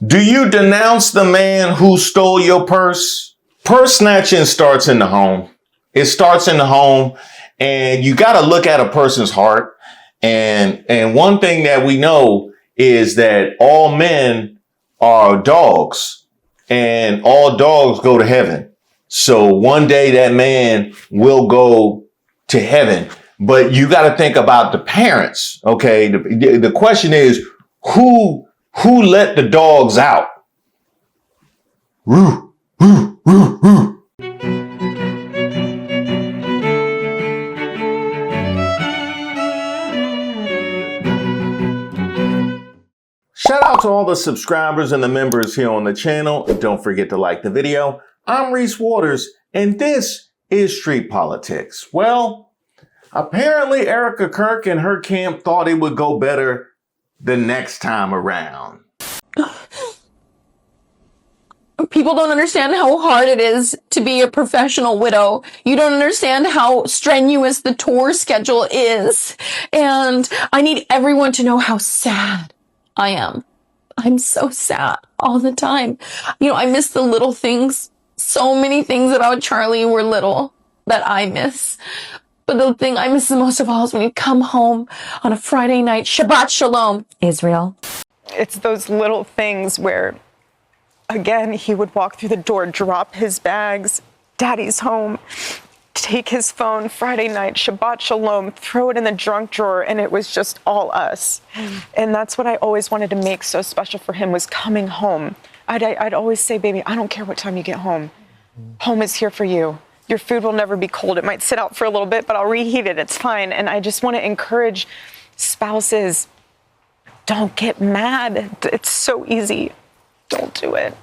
Do you denounce the man who stole your purse? Purse snatching starts in the home. It starts in the home, and you got to look at a person's heart. And one thing that we know is that all men are dogs, and all dogs go to heaven. So one day that man will go to heaven, but you got to think about the parents. Okay. The question is, who let the dogs out? Woo, woo, woo, woo. Shout out to all the subscribers and the members here on the channel. Don't forget to like the video. I'm Reese Waters, and this is Street Politics. Well, apparently Erika Kirk and her camp thought it would go better the next time around. People don't understand how hard it is to be a professional widow. You don't understand how strenuous the tour schedule is. And I need everyone to know how sad I am. I'm so sad all the time. You know, I miss the little things. So many things about Charlie were little that I miss. But the thing I miss the most of all is when you come home on a Friday night, Shabbat Shalom, Israel. It's those little things where, again, he would walk through the door, drop his bags, Daddy's home, take his phone, Friday night, Shabbat Shalom, throw it in the junk drawer, and it was just all us. And that's what I always wanted to make so special for him, was coming home. I'd always say, baby, I don't care what time you get home. Home is here for you. Your food will never be cold. It might sit out for a little bit, but I'll reheat it. It's fine. And I just want to encourage spouses, don't get mad. It's so easy. Don't do it.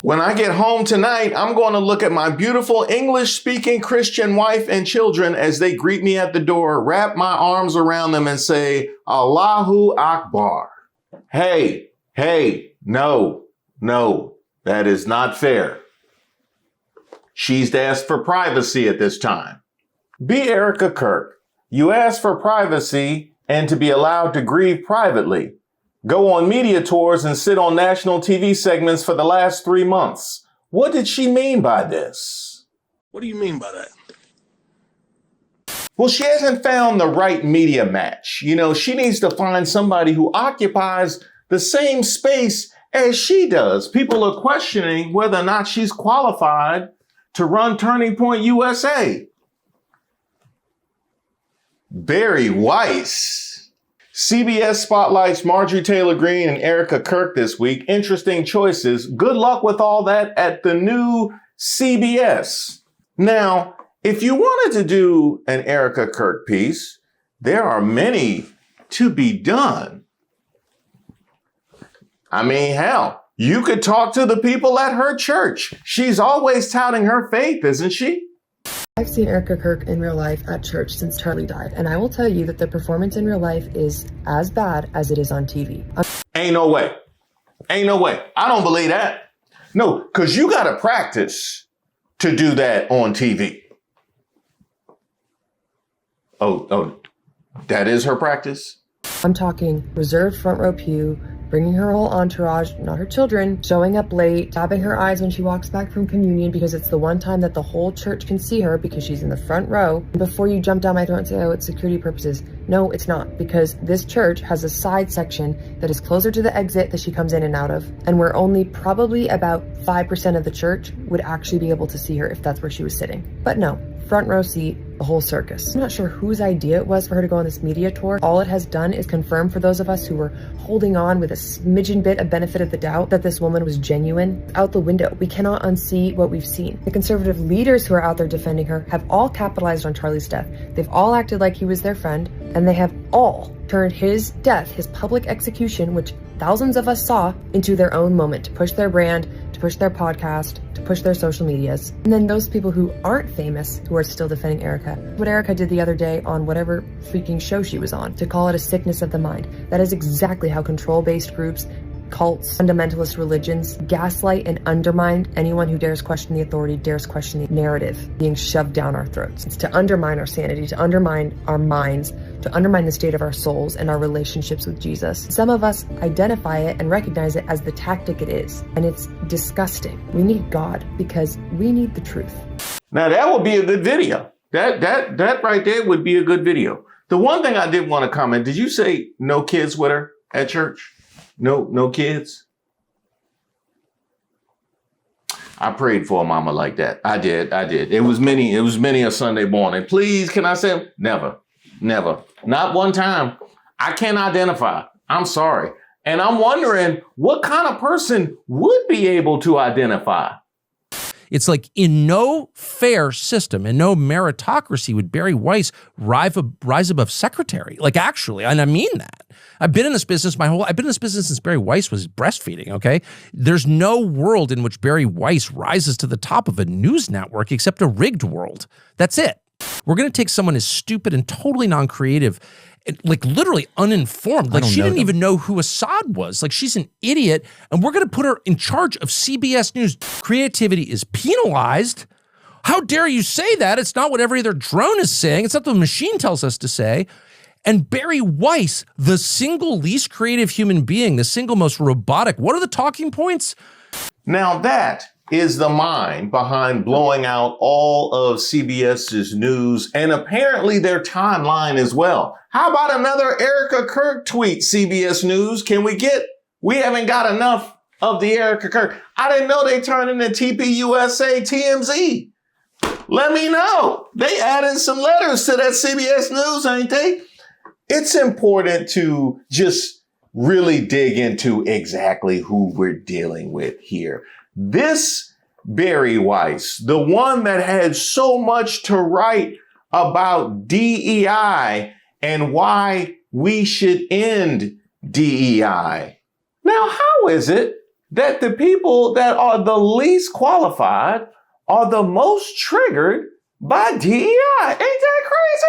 When I get home tonight, I'm going to look at my beautiful English-speaking Christian wife and children as they greet me at the door, wrap my arms around them and say, Allahu Akbar. Hey, no, that is not fair. She's asked for privacy at this time. Be Erika Kirk. You asked for privacy and to be allowed to grieve privately. Go on media tours and sit on national TV segments for the last 3 months. What did she mean by this? What do you mean by that? Well, she hasn't found the right media match. You know, she needs to find somebody who occupies the same space as she does. People are questioning whether or not she's qualified to run Turning Point USA. Bari Weiss. CBS spotlights Marjorie Taylor Greene and Erika Kirk this week. Interesting choices. Good luck with all that at the new CBS. Now, if you wanted to do an Erika Kirk piece, there are many to be done. I mean, hell, you could talk to the people at her church. She's always touting her faith, isn't she? I've seen Erika Kirk in real life at church since Charlie died, and I will tell you that the performance in real life is as bad as it is on TV. Ain't no way. I don't believe that. No, because you got to practice to do that on TV. Oh, that is her practice? I'm talking reserved front row pew, bringing her whole entourage, not her children, showing up late, dabbing her eyes when she walks back from communion because it's the one time that the whole church can see her because she's in the front row. And before you jump down my throat and say, oh, it's security purposes. No, it's not, because this church has a side section that is closer to the exit that she comes in and out of, and where only probably about 5% of the church would actually be able to see her if that's where she was sitting. But no, front row seat, the whole circus. I'm not sure whose idea it was for her to go on this media tour. All it has done is confirm for those of us who were holding on with a smidgen bit of benefit of the doubt that this woman was genuine. Out the window. We cannot unsee what we've seen. The conservative leaders who are out there defending her have all capitalized on Charlie's death. They've all acted like he was their friend, and they have all turned his death, his public execution, which thousands of us saw, into their own moment to push their brand, to push their podcast, to push their social medias. And then those people who aren't famous, who are still defending Erika. What Erika did the other day on whatever freaking show she was on, to call it a sickness of the mind. That is exactly how control-based groups cults, fundamentalist religions, gaslight and undermine anyone who dares question the authority, dares question the narrative being shoved down our throats. It's to undermine our sanity, to undermine our minds, to undermine the state of our souls and our relationships with Jesus. Some of us identify it and recognize it as the tactic it is, and it's disgusting. We need God because we need the truth. Now that would be a good video. That right there would be a good video. The one thing I did want to comment, did you say no kids with her at church? No kids? I prayed for a mama like that. I did. It was many a Sunday morning. Please, can I say never. Not one time. I can't identify. I'm sorry. And I'm wondering what kind of person would be able to identify. It's like in no fair system, in no meritocracy would Bari Weiss rise above secretary. Like actually, and I mean that. I've been in this business since Bari Weiss was breastfeeding, okay? There's no world in which Bari Weiss rises to the top of a news network except a rigged world. That's it. We're going to take someone as stupid and totally non-creative, like literally uninformed. Like she didn't even know who Assad was. Like she's an idiot. And we're going to put her in charge of CBS News. Creativity is penalized. How dare you say that? It's not what every other drone is saying. It's not what the machine tells us to say. And Bari Weiss, the single least creative human being, the single most robotic. What are the talking points? Now that is the mind behind blowing out all of CBS's news and apparently their timeline as well. How about another Erika Kirk tweet, CBS News? We haven't got enough of the Erika Kirk. I didn't know they turned into TPUSA TMZ. Let me know. They added some letters to that CBS News, ain't they? It's important to just really dig into exactly who we're dealing with here. This Bari Weiss, the one that had so much to write about DEI and why we should end DEI. Now, how is it that the people that are the least qualified are the most triggered by DEI? Ain't that crazy?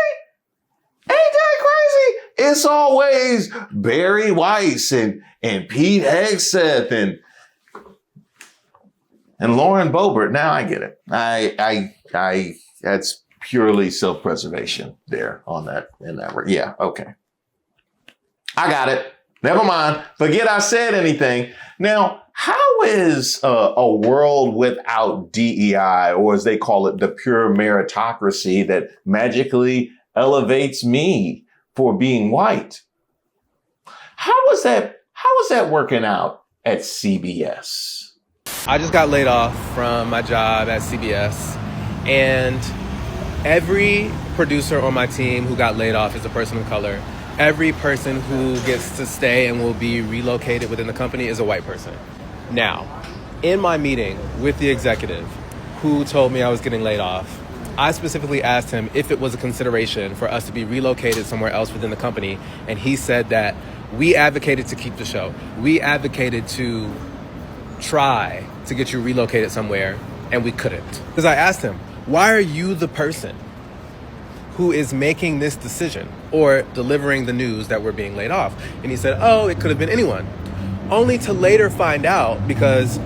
It's always Bari Weiss and Pete Hegseth and Lauren Boebert. Now I get it. I that's purely self-preservation there on that, in that. Yeah. Okay. I got it. Never mind. Forget I said anything. Now, how is a world without DEI, or as they call it, the pure meritocracy that magically elevates me for being white? How is that working out at CBS? I just got laid off from my job at CBS, and every producer on my team who got laid off is a person of color. Every person who gets to stay and will be relocated within the company is a white person. Now, in my meeting with the executive who told me I was getting laid off, I specifically asked him if it was a consideration for us to be relocated somewhere else within the company, and he said that we advocated to keep the show. We advocated to try to get you relocated somewhere, and we couldn't. Because I asked him, why are you the person who is making this decision or delivering the news that we're being laid off? And he said, oh, it could have been anyone. Only to later find out, because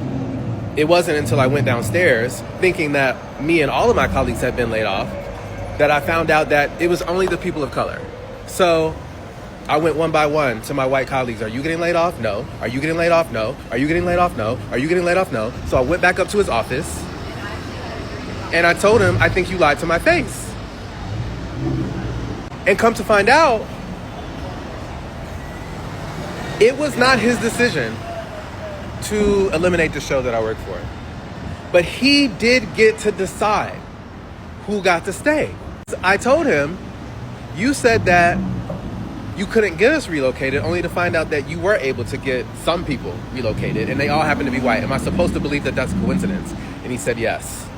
it wasn't until I went downstairs thinking that me and all of my colleagues had been laid off, that I found out that it was only the people of color. So I went one by one to my white colleagues. Are you getting laid off? No. Are you getting laid off? No. Are you getting laid off? No. Are you getting laid off? No. So I went back up to his office and I told him, I think you lied to my face. And come to find out, it was not his decision to eliminate the show that I work for. But he did get to decide who got to stay. I told him, you said that you couldn't get us relocated, only to find out that you were able to get some people relocated, and they all happen to be white. Am I supposed to believe that that's a coincidence? And he said, yes.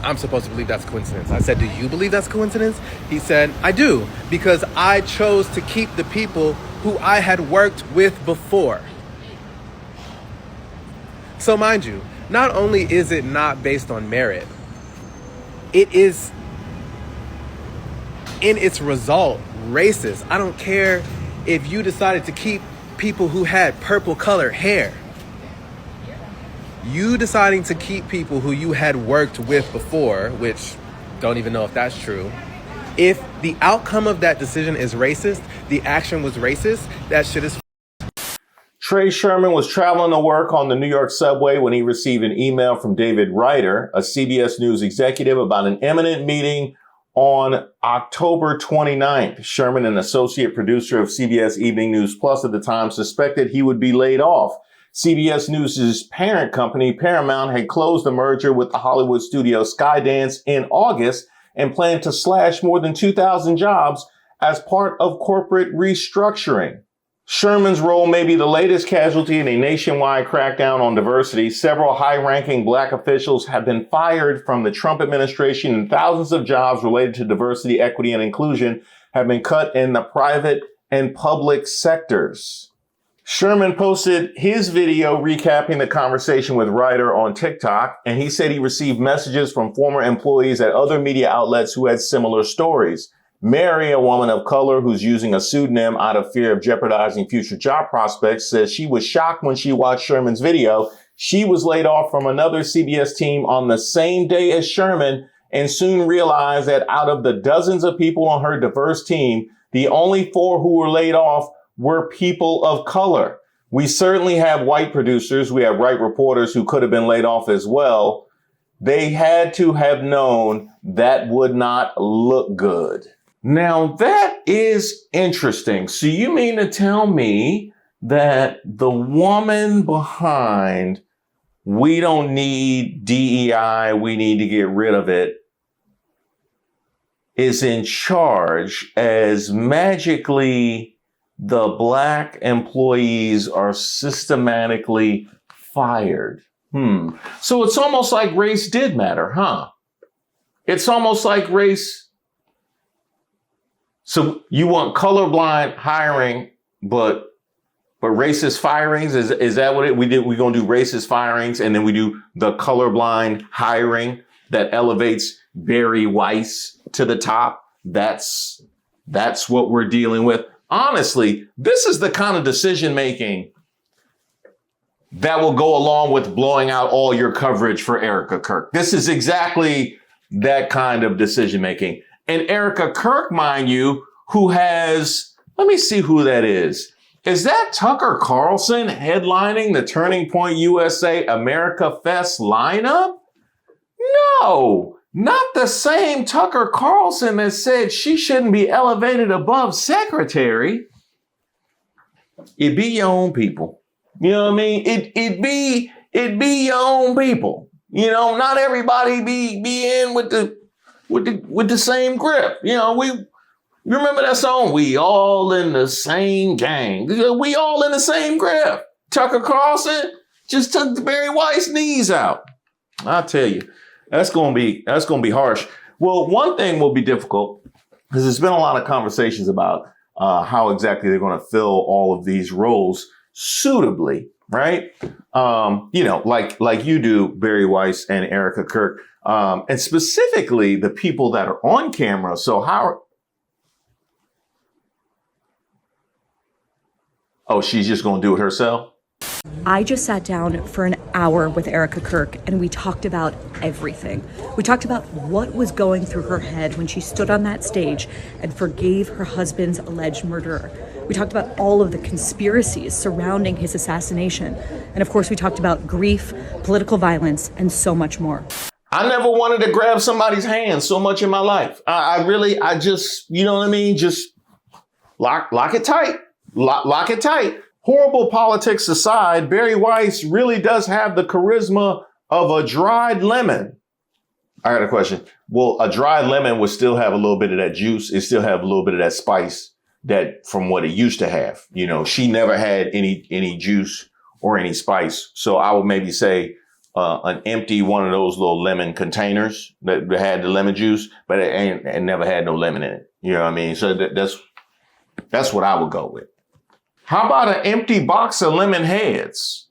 I'm supposed to believe that's a coincidence. I said, do you believe that's a coincidence? He said, I do, because I chose to keep the people who I had worked with before. So mind you, not only is it not based on merit, it is in its result racist. I don't care if you decided to keep people who had purple colored hair. You deciding to keep people who you had worked with before, which don't even know if that's true. If the outcome of that decision is racist, the action was racist, that shit is. Trey Sherman was traveling to work on the New York subway when he received an email from David Ryder, a CBS News executive, about an imminent meeting on October 29th. Sherman, an associate producer of CBS Evening News Plus at the time, suspected he would be laid off. CBS News' parent company, Paramount, had closed the merger with the Hollywood studio Skydance in August and planned to slash more than 2,000 jobs as part of corporate restructuring. Sherman's role may be the latest casualty in a nationwide crackdown on diversity. Several high-ranking black officials have been fired from the Trump administration, and thousands of jobs related to diversity, equity, and inclusion have been cut in the private and public sectors. Sherman posted his video recapping the conversation with Ryder on TikTok, and he said he received messages from former employees at other media outlets who had similar stories. Mary, a woman of color who's using a pseudonym out of fear of jeopardizing future job prospects, says she was shocked when she watched Sherman's video. She was laid off from another CBS team on the same day as Sherman and soon realized that out of the dozens of people on her diverse team, the only 4 who were laid off were people of color. We certainly have white producers. We have white reporters who could have been laid off as well. They had to have known that would not look good. Now, that is interesting. So you mean to tell me that the woman behind "we don't need DEI, we need to get rid of it" is in charge as magically the black employees are systematically fired? So it's almost like race did matter, huh? It's almost like race. So you want colorblind hiring, but racist firings? Is that what we did? We're going to do racist firings, and then we do the colorblind hiring that elevates Bari Weiss to the top. That's what we're dealing with. Honestly, this is the kind of decision making that will go along with blowing out all your coverage for Erica Kirk. This is exactly that kind of decision making. And Erica Kirk, mind you, who has, let me see who that is. Is that Tucker Carlson headlining the Turning Point USA America Fest lineup? No, not the same Tucker Carlson that said she shouldn't be elevated above secretary. It be your own people. You know what I mean? It be your own people. You know, not everybody be in with the same grip. You know, you remember that song? We all in the same gang. We all in the same grip. Tucker Carlson just took the Bari Weiss knees out. I'll tell you, that's gonna be harsh. Well, one thing will be difficult because there's been a lot of conversations about how exactly they're going to fill all of these roles suitably, right? You know, like you do, Bari Weiss and Erica Kirk, and specifically the people that are on camera. So she's just going to do it herself? I just sat down for an hour with Erica Kirk and we talked about everything. We talked about what was going through her head when she stood on that stage and forgave her husband's alleged murderer. We talked about all of the conspiracies surrounding his assassination. And of course, we talked about grief, political violence, and so much more. I never wanted to grab somebody's hand so much in my life. I just, you know what I mean? Just lock it tight. Lock it tight. Horrible politics aside, Bari Weiss really does have the charisma of a dried lemon. I got a question. Well, a dried lemon would still have a little bit of that juice. It still have a little bit of that spice that from what it used to have. You know, she never had any juice or any spice. So I would maybe say an empty one of those little lemon containers that had the lemon juice, but it never had no lemon in it. You know what I mean? So that's what I would go with. How about an empty box of lemon heads?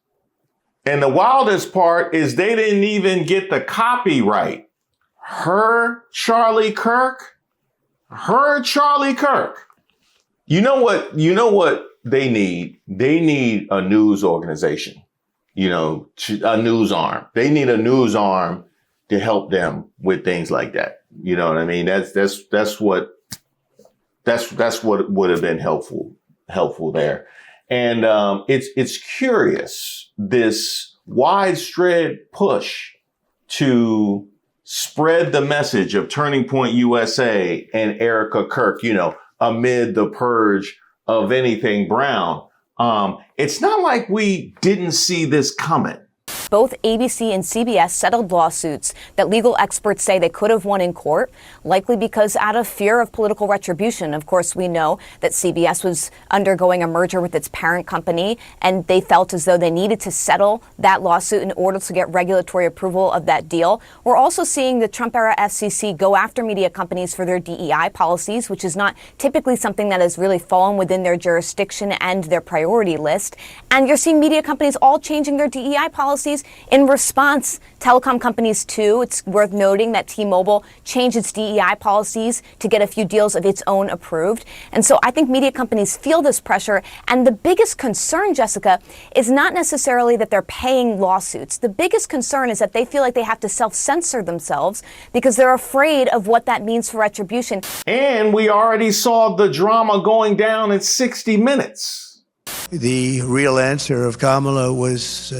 And the wildest part is they didn't even get the copyright. Her Charlie Kirk. You know what they need? They need a news organization. a news arm. They need a news arm to help them with things like that. You know what I mean? That's what would have been helpful there. And it's curious, this widespread push to spread the message of Turning Point USA and Erika Kirk, amid the purge of anything brown. It's not like we didn't see this coming. Both ABC and CBS settled lawsuits that legal experts say they could have won in court, likely because out of fear of political retribution. Of course, we know that CBS was undergoing a merger with its parent company, and they felt as though they needed to settle that lawsuit in order to get regulatory approval of that deal. We're also seeing the Trump-era FCC go after media companies for their DEI policies, which is not typically something that has really fallen within their jurisdiction and their priority list. And you're seeing media companies all changing their DEI policies in response. Telecom companies too. It's worth noting that T-Mobile changed its DEI policies to get a few deals of its own approved. And so I think media companies feel this pressure. And the biggest concern, Jessica, is not necessarily that they're paying lawsuits. The biggest concern is that they feel like they have to self-censor themselves because they're afraid of what that means for retribution. And we already saw the drama going down at 60 Minutes. The real answer of Kamala was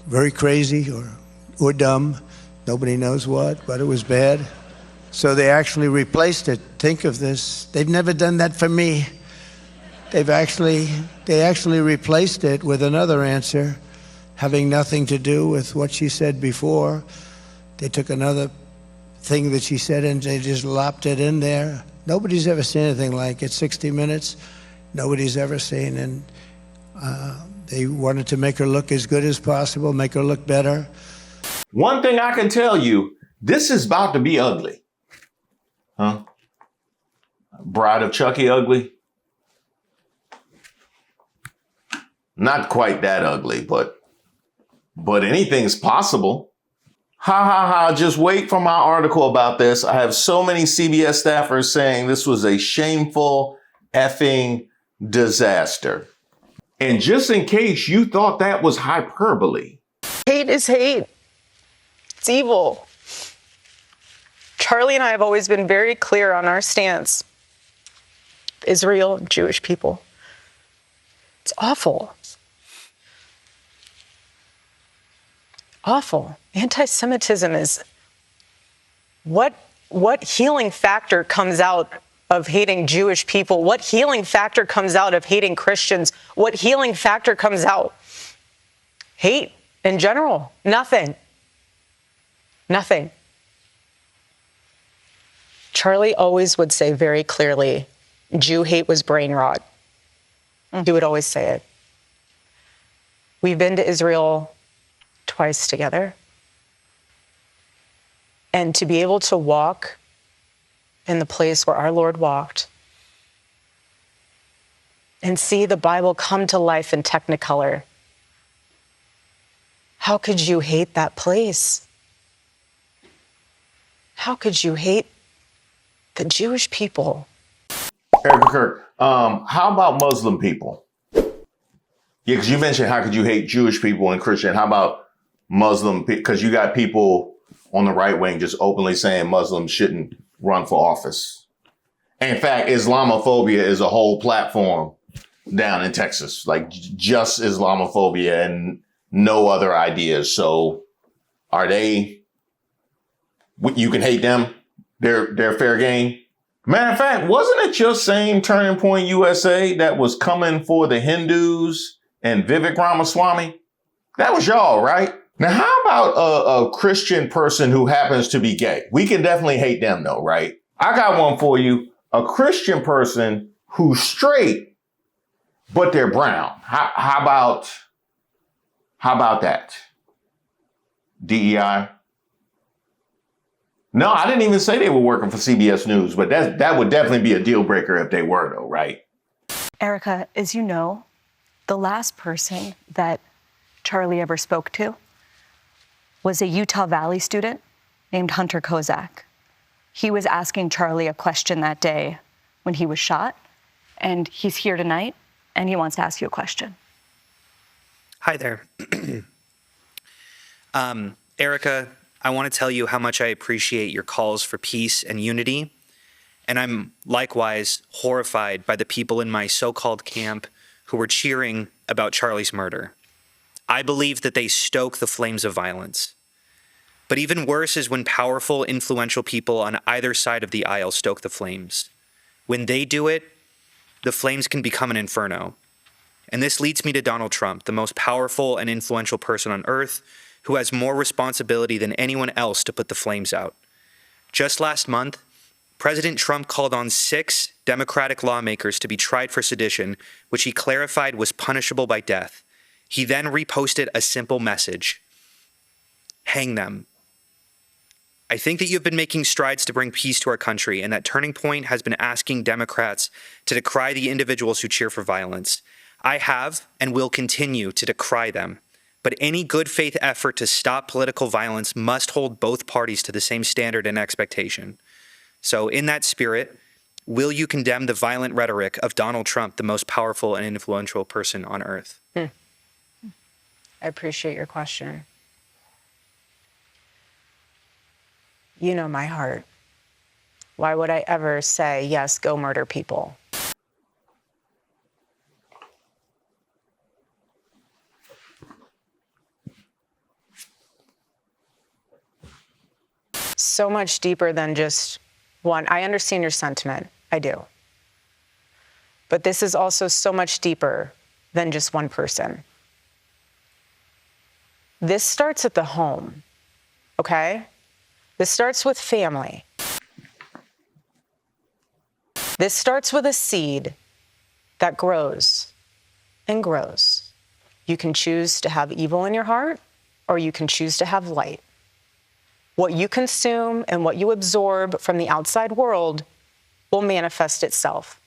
very crazy or dumb. Nobody knows what, but it was bad. So they actually replaced it. Think of this. They've never done that for me. They actually replaced it with another answer, having nothing to do with what she said before. They took another thing that she said and they just lopped it in there. Nobody's ever seen anything like it. 60 Minutes, nobody's ever seen. And they wanted to make her look as good as possible, make her look better. One thing I can tell you, this is about to be ugly. Huh? Bride of Chucky ugly? Not quite that ugly, but anything's possible. Ha ha ha, just wait for my article about this. I have so many CBS staffers saying this was a shameful effing disaster. And just in case you thought that was hyperbole. Hate is hate. It's evil. Charlie and I have always been very clear on our stance. Israel, Jewish people. It's awful. Awful. Anti-Semitism is what healing factor comes out of hating Jewish people? What healing factor comes out of hating Christians? What healing factor comes out? Hate in general. Nothing. Nothing. Charlie always would say very clearly, Jew hate was brain rot. He would always say it. We've been to Israel twice together. And to be able to walk in the place where our Lord walked and see the Bible come to life in Technicolor. How could you hate that place? How could you hate the Jewish people? Erica Kirk, how about Muslim people? Yeah, because you mentioned how could you hate Jewish people and Christian. How about Muslim? Because you got people on the right wing just openly saying Muslims shouldn't run for office. In fact, Islamophobia is a whole platform down in Texas, like just Islamophobia and no other ideas. So are they, you can hate them? They're fair game? Matter of fact, wasn't it your same Turning Point USA that was coming for the Hindus and Vivek Ramaswamy? That was y'all, right? Now, how about a Christian person who happens to be gay? We can definitely hate them though, right? I got one for you. A Christian person who's straight, but they're brown. How about that? DEI? No, I didn't even say they were working for CBS News, but that would definitely be a deal breaker if they were though, right? Erica, as you know, the last person that Charlie ever spoke to was a Utah Valley student named Hunter Kozak. He was asking Charlie a question that day when he was shot, and he's here tonight, and he wants to ask you a question. Hi there. Erica, I want to tell you how much I appreciate your calls for peace and unity. And I'm likewise horrified by the people in my so-called camp who were cheering about Charlie's murder. I believe that they stoke the flames of violence. But even worse is when powerful, influential people on either side of the aisle stoke the flames. When they do it, the flames can become an inferno. And this leads me to Donald Trump, the most powerful and influential person on earth, who has more responsibility than anyone else to put the flames out. Just last month, President Trump called on 6 Democratic lawmakers to be tried for sedition, which he clarified was punishable by death. He then reposted a simple message: hang them. I think that you've been making strides to bring peace to our country, and that turning point has been asking Democrats to decry the individuals who cheer for violence. I have and will continue to decry them. But any good faith effort to stop political violence must hold both parties to the same standard and expectation. So in that spirit, will you condemn the violent rhetoric of Donald Trump, the most powerful and influential person on earth? I appreciate your question. You know my heart. Why would I ever say, yes, go murder people? So much deeper than just one. I understand your sentiment. I do. But this is also so much deeper than just one person. This starts at the home, okay? This starts with family. This starts with a seed that grows and grows. You can choose to have evil in your heart, or you can choose to have light. What you consume and what you absorb from the outside world will manifest itself.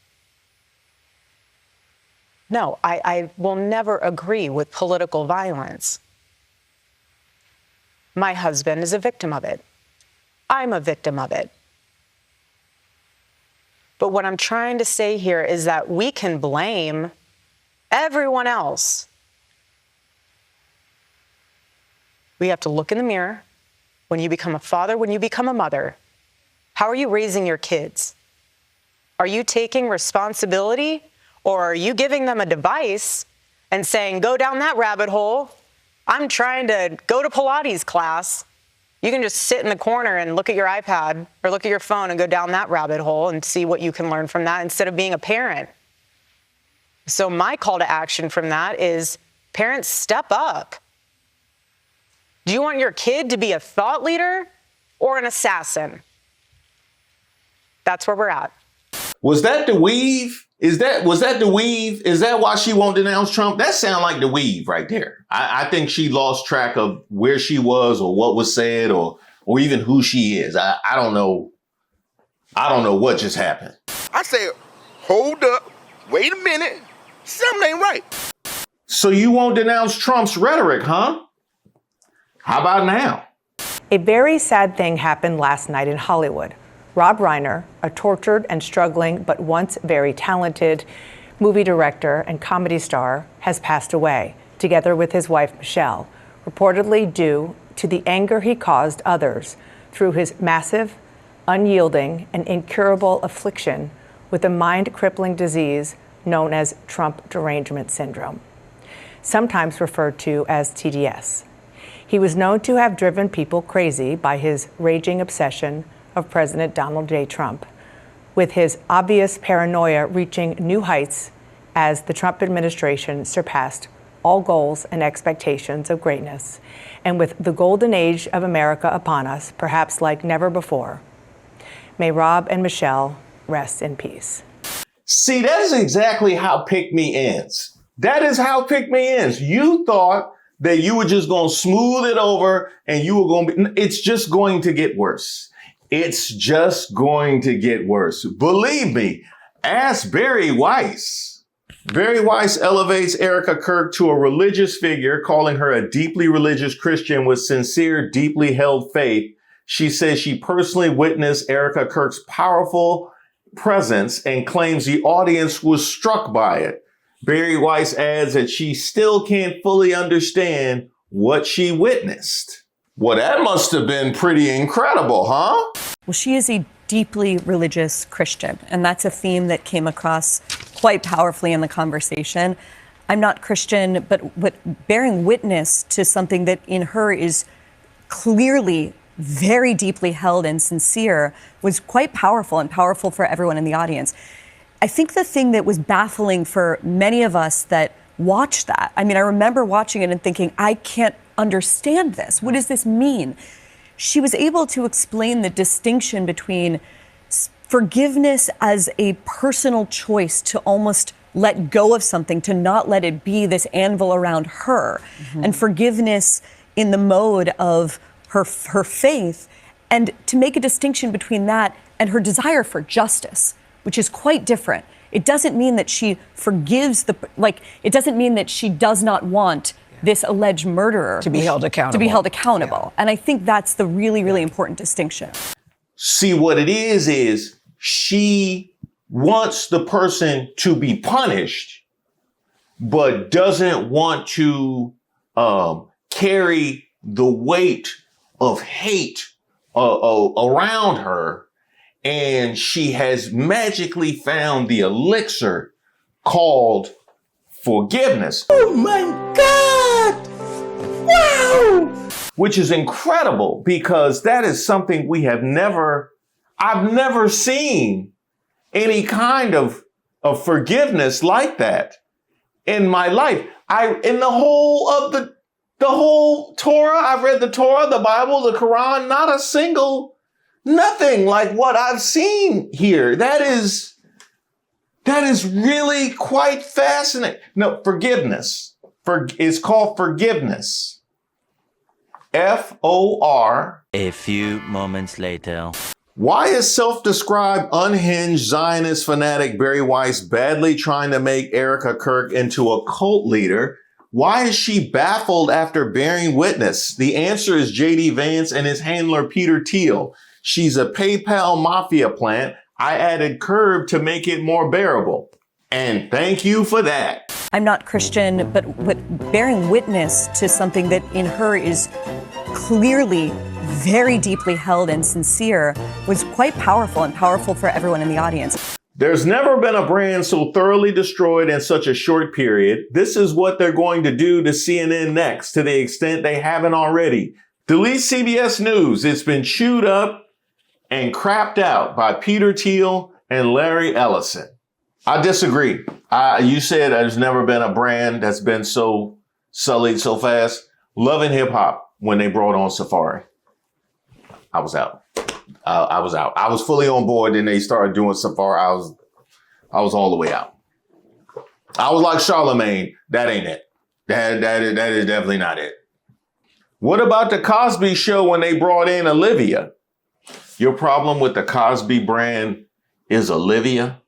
No, I will never agree with political violence. My husband is a victim of it. I'm a victim of it. But what I'm trying to say here is that we can blame everyone else. We have to look in the mirror. When you become a father, when you become a mother, how are you raising your kids? Are you taking responsibility, or are you giving them a device and saying, go down that rabbit hole? I'm trying to go to Pilates class. You can just sit in the corner and look at your iPad or look at your phone and go down that rabbit hole and see what you can learn from that instead of being a parent. So my call to action from that is, parents, step up. Do you want your kid to be a thought leader or an assassin? That's where we're at. Was that the weave? Was that the weave? Is that why she won't denounce Trump? That sounds like the weave right there. I think she lost track of where she was or what was said or even who she is. I don't know. I don't know what just happened. I said, hold up, wait a minute, something ain't right. So you won't denounce Trump's rhetoric, huh? How about now? A very sad thing happened last night in Hollywood. Rob Reiner, a tortured and struggling but once very talented movie director and comedy star, has passed away, together with his wife Michelle, reportedly due to the anger he caused others through his massive, unyielding, and incurable affliction with a mind-crippling disease known as Trump derangement syndrome, sometimes referred to as TDS. He was known to have driven people crazy by his raging obsession of President Donald J. Trump, with his obvious paranoia reaching new heights as the Trump administration surpassed all goals and expectations of greatness, and with the golden age of America upon us, perhaps like never before. May Rob and Michelle rest in peace. See, that is exactly how Pick Me ends. That is how Pick Me ends. You thought that you were just going to smooth it over and you were going to be, it's just going to get worse. It's just going to get worse. Believe me, ask Bari Weiss. Bari Weiss elevates Erika Kirk to a religious figure, calling her a deeply religious Christian with sincere, deeply held faith. She says she personally witnessed Erika Kirk's powerful presence and claims the audience was struck by it. Bari Weiss adds that she still can't fully understand what she witnessed. Well, that must have been pretty incredible, huh? Well, she is a deeply religious Christian, and that's a theme that came across quite powerfully in the conversation. I'm not Christian, but bearing witness to something that in her is clearly very deeply held and sincere was quite powerful, and powerful for everyone in the audience. I think the thing that was baffling for many of us that watched that, I mean, I remember watching it and thinking, I can't understand this. What does this mean? She was able to explain the distinction between forgiveness as a personal choice to almost let go of something, to not let it be this anvil around her, and forgiveness in the mode of her faith, and to make a distinction between that and her desire for justice, which is quite different. It doesn't mean that she forgives it doesn't mean that she does not want this alleged murderer to be held accountable. Yeah. And I think that's the really, really important distinction. See, what it is she wants the person to be punished, but doesn't want to carry the weight of hate around her. And she has magically found the elixir called forgiveness. Oh my God! Wow! Which is incredible, because that is something I've never seen any kind of forgiveness like that in my life. In the whole Torah, I've read the Torah, the Bible, the Quran, nothing like what I've seen here. That is really quite fascinating. No, forgiveness. It's called forgiveness. F-O-R. A few moments later. Why is self-described unhinged Zionist fanatic Bari Weiss badly trying to make Erica Kirk into a cult leader? Why is she baffled after bearing witness? The answer is J.D. Vance and his handler Peter Thiel. She's a PayPal mafia plant. I added curb to make it more bearable. And thank you for that. I'm not Christian, but bearing witness to something that in her is clearly very deeply held and sincere was quite powerful, and powerful for everyone in the audience. There's never been a brand so thoroughly destroyed in such a short period. This is what they're going to do to CNN next, to the extent they haven't already. Delete CBS News. It's been chewed up and crapped out by Peter Thiel and Larry Ellison. I disagree. You said there's never been a brand that's been so sullied so fast. Love and Hip Hop, when they brought on Safari, I was out. I was out. I was fully on board. Then they started doing Safari. I was all the way out. I was like Charlemagne. That ain't it. That is definitely not it. What about the Cosby Show when they brought in Olivia? Your problem with the Cosby brand is Olivia?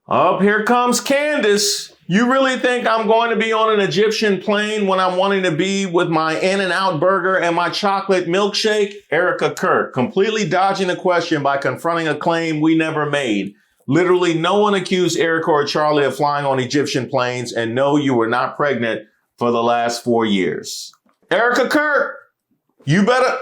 Up here comes Candace. You really think I'm going to be on an Egyptian plane when I'm wanting to be with my In-N-Out burger and my chocolate milkshake? Erika Kirk, completely dodging the question by confronting a claim we never made. Literally, no one accused Erika or Charlie of flying on Egyptian planes, and no, you were not pregnant for the last 4 years. Erika Kirk, you better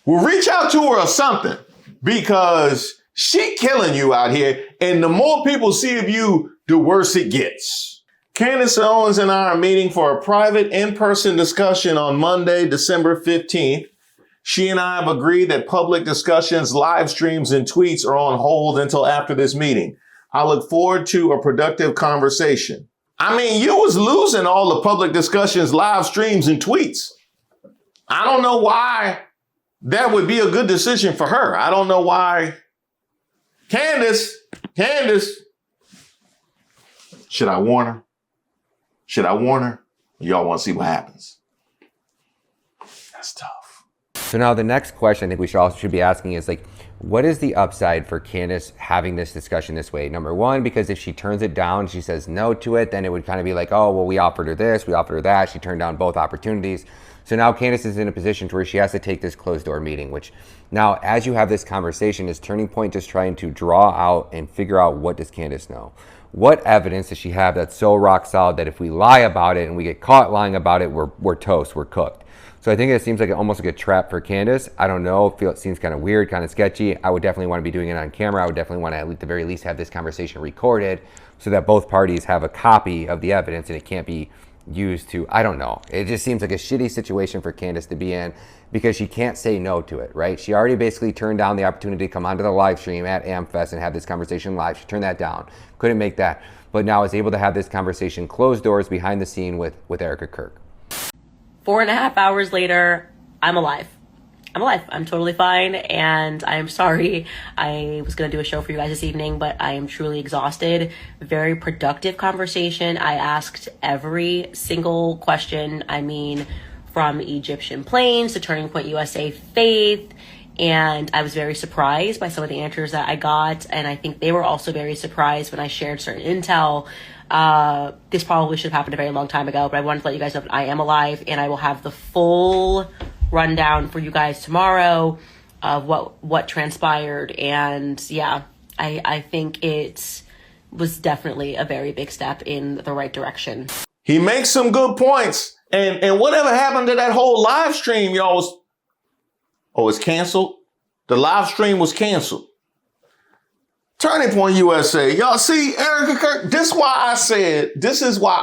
reach out to her or something, because she killing you out here, and the more people see of you, the worse it gets. Candace Owens and I are meeting for a private in-person discussion on Monday, December 15th. She and I have agreed that public discussions, live streams, and tweets are on hold until after this meeting. I look forward to a productive conversation. I mean, you was losing all the public discussions, live streams, and tweets. I don't know why that would be a good decision for her. I don't know why. Candace. Should I warn her? Y'all want to see what happens? That's tough. So now the next question I think we should be asking is, like, what is the upside for Candace having this discussion this way? Number one, because if she turns it down, she says no to it, then it would kind of be like, oh, well, we offered her this, we offered her that. She turned down both opportunities. So now Candace is in a position to where she has to take this closed door meeting, which now, as you have this conversation, is Turning Point just trying to draw out and figure out, what does Candace know? what evidence does she have that's so rock solid that if we lie about it and we get caught lying about it, we're toast, we're cooked? So I think it seems like almost like a trap for Candace. I don't know, it seems kind of weird, kind of sketchy. I would definitely want to be doing it on camera. I would definitely want to at the very least have this conversation recorded so that both parties have a copy of the evidence and it can't be used to, I don't know. It just seems like a shitty situation for Candace to be in because she can't say no to it, right? She already basically turned down the opportunity to come onto the live stream at AmFest and have this conversation live. She turned that down, couldn't make that, but now is able to have this conversation closed doors behind the scene with Erika Kirk. 4.5 hours later, I'm alive. I'm alive. I'm totally fine. And I'm sorry. I was going to do a show for you guys this evening, but I am truly exhausted. Very productive conversation. I asked every single question. I mean, from Egyptian planes to Turning Point USA Faith. And I was very surprised by some of the answers that I got. And I think they were also very surprised when I shared certain intel. This probably should have happened a very long time ago, but I wanted to let you guys know that I am alive and I will have the full rundown for you guys tomorrow of what transpired. And yeah, I think it was definitely a very big step in the right direction. He makes some good points. And whatever happened to that whole live stream, y'all it's canceled? The live stream was canceled. Turning Point USA. Y'all see, Erika Kirk, this is why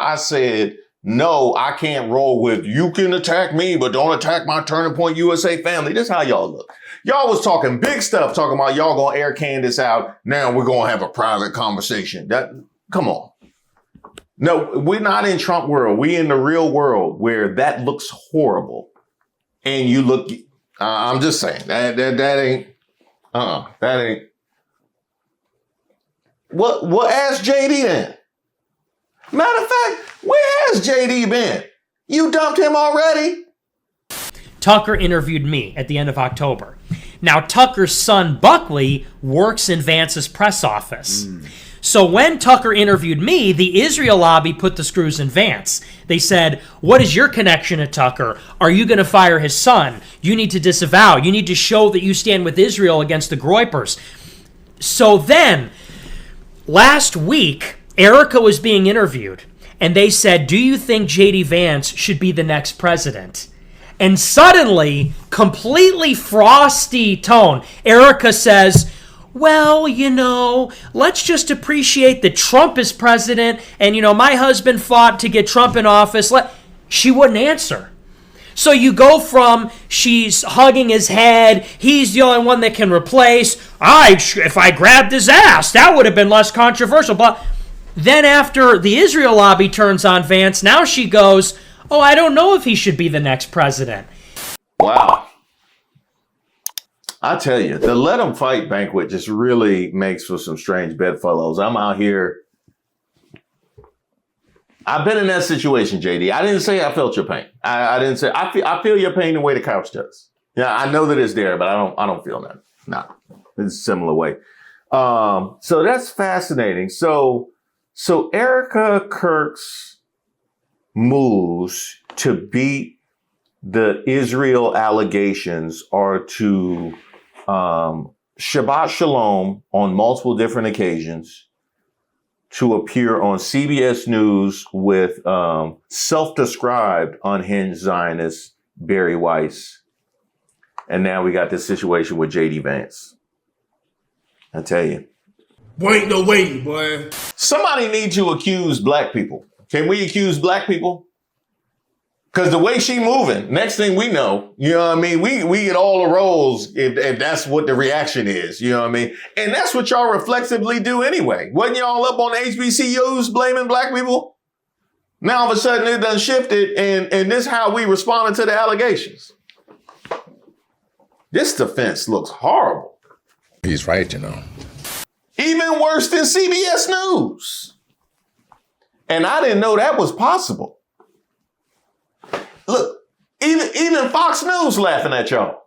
I said, no, I can't roll with, you can attack me, but don't attack my Turning Point USA family. This is how y'all look. Y'all was talking big stuff, talking about y'all gonna air Candace out. Now we're gonna have a private conversation. Come on. No, we're not in Trump world. We in the real world where that looks horrible. And you look, I'm just saying, that ain't. What asked JD then? Matter of fact, where has JD been? You dumped him already? Tucker interviewed me at the end of October. Now, Tucker's son, Buckley, works in Vance's press office. So when Tucker interviewed me, the Israel lobby put the screws in Vance. They said, what is your connection to Tucker? Are you going to fire his son? You need to disavow. You need to show that you stand with Israel against the Groypers. So then, last week, Erika was being interviewed, and they said, do you think J.D. Vance should be the next president? And suddenly, completely frosty tone, Erika says, well, let's just appreciate that Trump is president, and, my husband fought to get Trump in office. She wouldn't answer. So you go from she's hugging his head, he's the only one that can replace, if I grabbed his ass, that would have been less controversial. But then after the Israel lobby turns on Vance, now she goes, oh, I don't know if he should be the next president. Wow. I tell you, the Let 'em Fight banquet just really makes for some strange bedfellows. I'm out here. I've been in that situation, JD. I didn't say I felt your pain. I didn't say I feel your pain the way the couch does. Yeah, I know that it's there, but I don't feel that. No, it's a similar way. So that's fascinating. So Erika Kirk's moves to beat the Israel allegations are to Shabbat Shalom on multiple different occasions, to appear on CBS News with self-described unhinged Zionist Bari Weiss. And now we got this situation with JD Vance. I tell you. Boy, ain't no way, boy. Somebody need to accuse black people. Can we accuse black people? Because the way she moving, next thing we know, you know what I mean? We get all the roles if that's what the reaction is, you know what I mean? And that's what y'all reflexively do anyway. Wasn't y'all up on HBCUs blaming black people? Now all of a sudden it done shifted and this is how we responded to the allegations. This defense looks horrible. He's right, Even worse than CBS News. And I didn't know that was possible. Look, even Fox News laughing at y'all.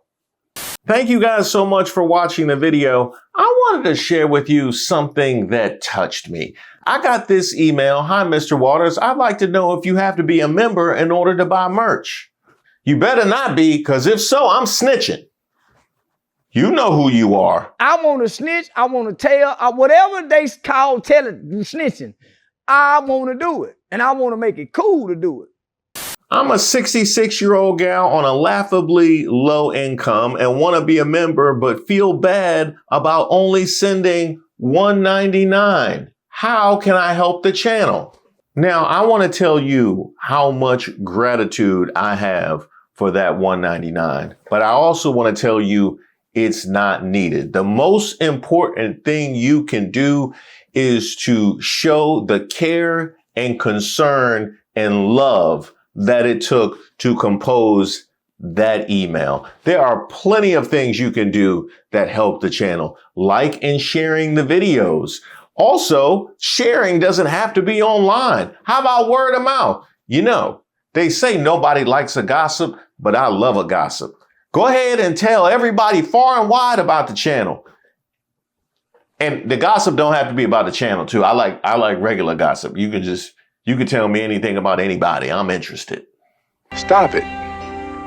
Thank you guys so much for watching the video. I wanted to share with you something that touched me. I got this email. Hi, Mr. Waters. I'd like to know if you have to be a member in order to buy merch. You better not be, because if so, I'm snitching. You know who you are. I want to snitch. I want to tell. Whatever they call telling, snitching, I want to do it. And I want to make it cool to do it. I'm a 66-year-old gal on a laughably low income and want to be a member, but feel bad about only sending $1.99. How can I help the channel? Now, I want to tell you how much gratitude I have for that $1.99, but I also want to tell you it's not needed. The most important thing you can do is to show the care and concern and love that it took to compose that email. There are plenty of things you can do that help the channel, like and sharing the videos. Also, sharing doesn't have to be online. How about word of mouth? You know, they say nobody likes a gossip, but I love a gossip. Go ahead and tell everybody far and wide about the channel. And the gossip don't have to be about the channel too. I like regular gossip. You can tell me anything about anybody. I'm interested. Stop it.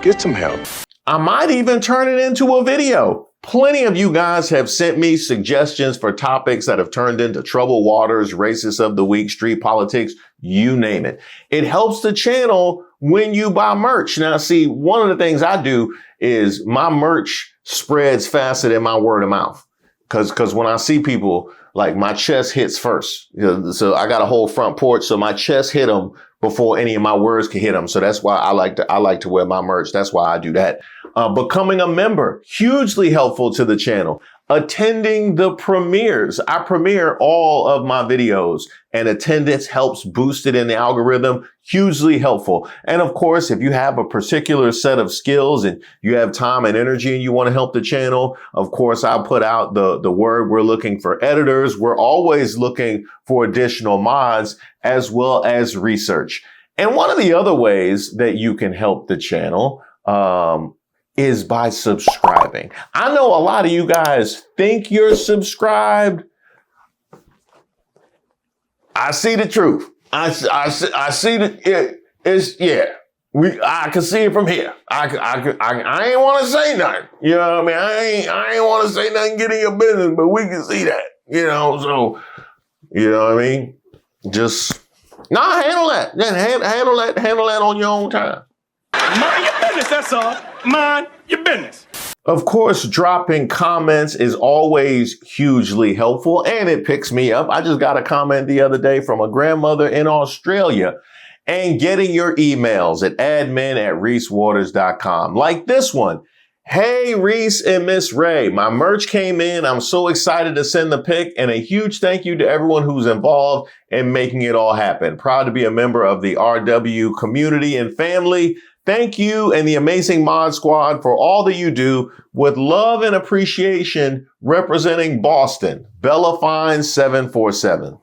Get some help. I might even turn it into a video. Plenty of you guys have sent me suggestions for topics that have turned into troubled waters, racist of the week, street politics, you name it. It helps the channel when you buy merch. Now, see, one of the things I do is my merch spreads faster than my word of mouth. Cause when I see people, like my chest hits first. So I got a whole front porch. So my chest hit them before any of my words can hit them. So that's why I like to wear my merch. That's why I do that. Becoming a member, hugely helpful to the channel. Attending the premieres. I premiere all of my videos and attendance helps boost it in the algorithm. Hugely helpful. And of course, if you have a particular set of skills and you have time and energy and you want to help the channel, of course, I'll put out the word. We're looking for editors. We're always looking for additional mods as well as research. And one of the other ways that you can help the channel, is by subscribing. I know a lot of you guys think you're subscribed. I see the truth. I see I can see it from here. I ain't want to say nothing. You know what I mean? I ain't want to say nothing, get in your business, but we can see that. You know, so you know what I mean? Just handle that. Handle that on your own time. Mind your business, that's all. Mind your business. Of course, dropping comments is always hugely helpful and it picks me up. I just got a comment the other day from a grandmother in Australia. And getting your emails at admin@reesewaters.com. Like this one. Hey, Reese and Miss Ray, my merch came in. I'm so excited to send the pic and a huge thank you to everyone who's involved in making it all happen. Proud to be a member of the RW community and family. Thank you and the amazing Mod Squad for all that you do. With love and appreciation, representing Boston, Bella Fine 747.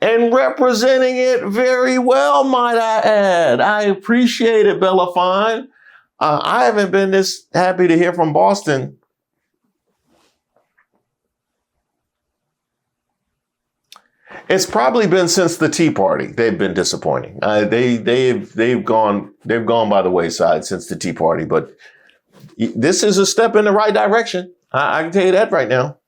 And representing it very well, might I add. I appreciate it, Bella Fine. I haven't been this happy to hear from Boston. It's probably been since the Tea Party. They've been disappointing. They've gone by the wayside since the Tea Party. But this is a step in the right direction. I can tell you that right now.